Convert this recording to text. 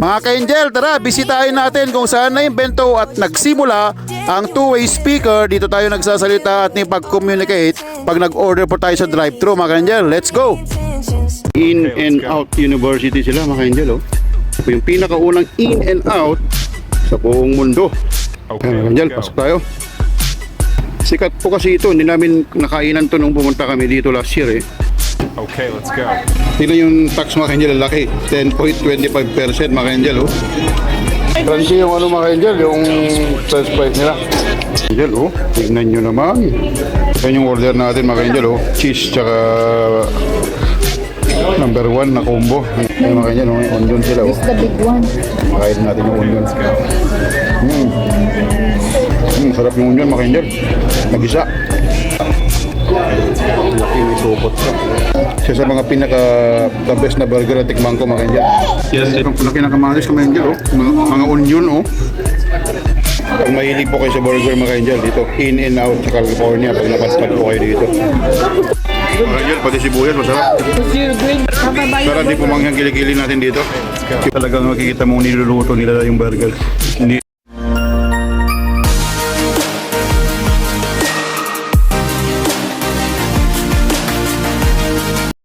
Mga ka-Angel, tara, bisitahin natin kung saan na-invento at nagsimula ang two-way speaker. Dito tayo nagsasalita at pag-communicate pag nag-order po tayo sa drive-thru, mga ka-Angel. Let's go! In and Out University sila, mga ka-Angel. Oh. Yung pinakaunang in and out sa buong mundo. Okay, mga ka-Angel, pasok tayo. Sikat po kasi ito, hindi namin nakainan to nung pumunta kami dito last year eh. Okay, let's go. Tignan yung tax, mga ka-Angel, laki. 10.25% mga ka-Angel. Oh. Crunchy yung mga ka-Angel, yung price nila. Angel, oh, tignan nyo naman. Yan yung order natin, mga ka-Angel. Oh. Cheese tsaka number 1 na combo. Yan, mga ka-Angel, oh. Onion sila. Oh. It's the big one. Kain natin yung onion. Sarap yung onion, mga ka-Angel. Nag-isa. Laki, may supot siya. Siya sa mga pinaka-the best na burger na tikman ko, mga ka-Angel. Yes, Ang pinakamalis ko, mga ka-Angel, oh. Mga onion, oh. Kung mahilig po kayo sa burger, mga ka-Angel, dito In and Out sa California, pag napadpad po kayo dito. Mga ka-Angel, pati sibuyas, masarap. Pero di po manghang kilikili natin dito. Talagang makikita mong niluluto nila yung burger. Hindi